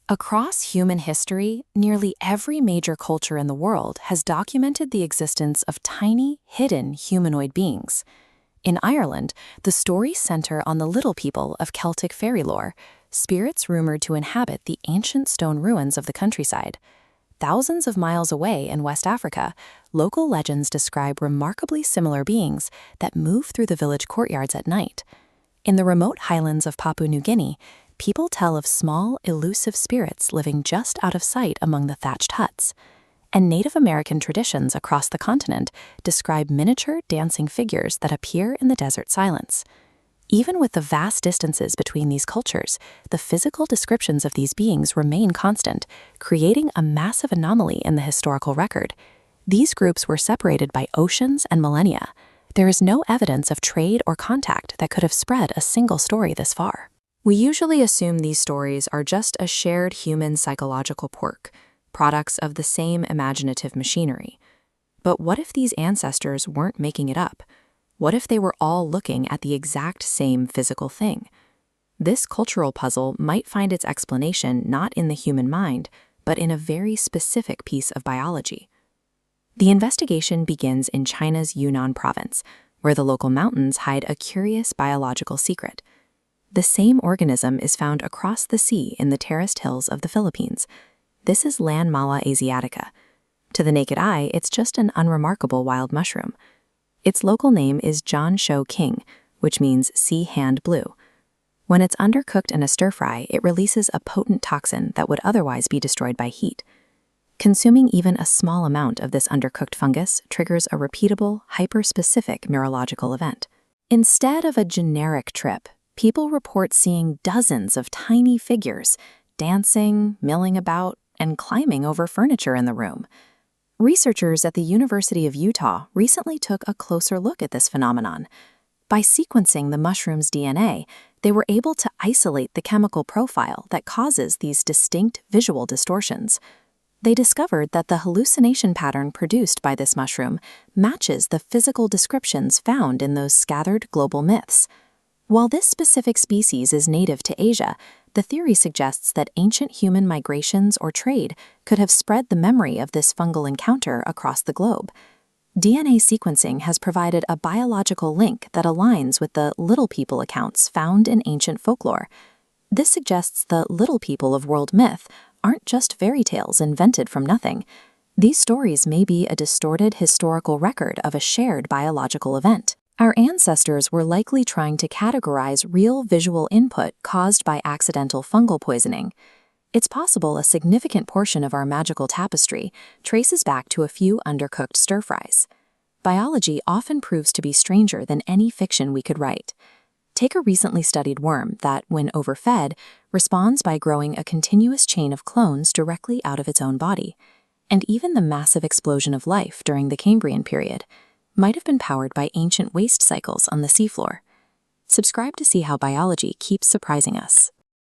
Across human history, nearly every major culture in the world has documented the existence of tiny, hidden humanoid beings. In Ireland, the stories center on the little people of Celtic fairy lore, spirits rumored to inhabit the ancient stone ruins of the countryside. Thousands of miles away in West Africa, local legends describe remarkably similar beings that move through the village courtyards at night. In the remote highlands of Papua New Guinea, people tell of small, elusive spirits living just out of sight among the thatched huts. And Native American traditions across the continent describe miniature dancing figures that appear in the desert silence. Even with the vast distances between these cultures, the physical descriptions of these beings remain constant, creating a massive anomaly in the historical record. These groups were separated by oceans and millennia. There is no evidence of trade or contact that could have spread a single story this far. We usually assume these stories are just a shared human psychological quirk, products of the same imaginative machinery. But what if these ancestors weren't making it up? What if they were all looking at the exact same physical thing? This cultural puzzle might find its explanation not in the human mind, but in a very specific piece of biology. The investigation begins in China's Yunnan province, where the local mountains hide a curious biological secret. The same organism is found across the sea in the terraced hills of the Philippines. This is Lanmaoa asiatica. To the naked eye, it's just an unremarkable wild mushroom. Its local name is Shou Qing, which means sea hand blue. When it's undercooked in a stir-fry, it releases a potent toxin that would otherwise be destroyed by heat. Consuming even a small amount of this undercooked fungus triggers a repeatable, hyper-specific neurological event. Instead of a generic trip, people report seeing dozens of tiny figures dancing, milling about, and climbing over furniture in the room. Researchers at the University of Utah recently took a closer look at this phenomenon. By sequencing the mushroom's DNA, they were able to isolate the chemical profile that causes these distinct visual distortions. They discovered that the hallucination pattern produced by this mushroom matches the physical descriptions found in those scattered global myths. While this specific species is native to Asia, the theory suggests that ancient human migrations or trade could have spread the memory of this fungal encounter across the globe. DNA sequencing has provided a biological link that aligns with the little people accounts found in ancient folklore. This suggests the little people of world myth aren't just fairy tales invented from nothing. These stories may be a distorted historical record of a shared biological event. Our ancestors were likely trying to categorize real visual input caused by accidental fungal poisoning. It's possible a significant portion of our magical tapestry traces back to a few undercooked stir-fries. Biology often proves to be stranger than any fiction we could write. Take a recently studied worm that, when overfed, responds by growing a continuous chain of clones directly out of its own body. And even the massive explosion of life during the Cambrian period might have been powered by ancient waste cycles on the seafloor. Subscribe to see how biology keeps surprising us.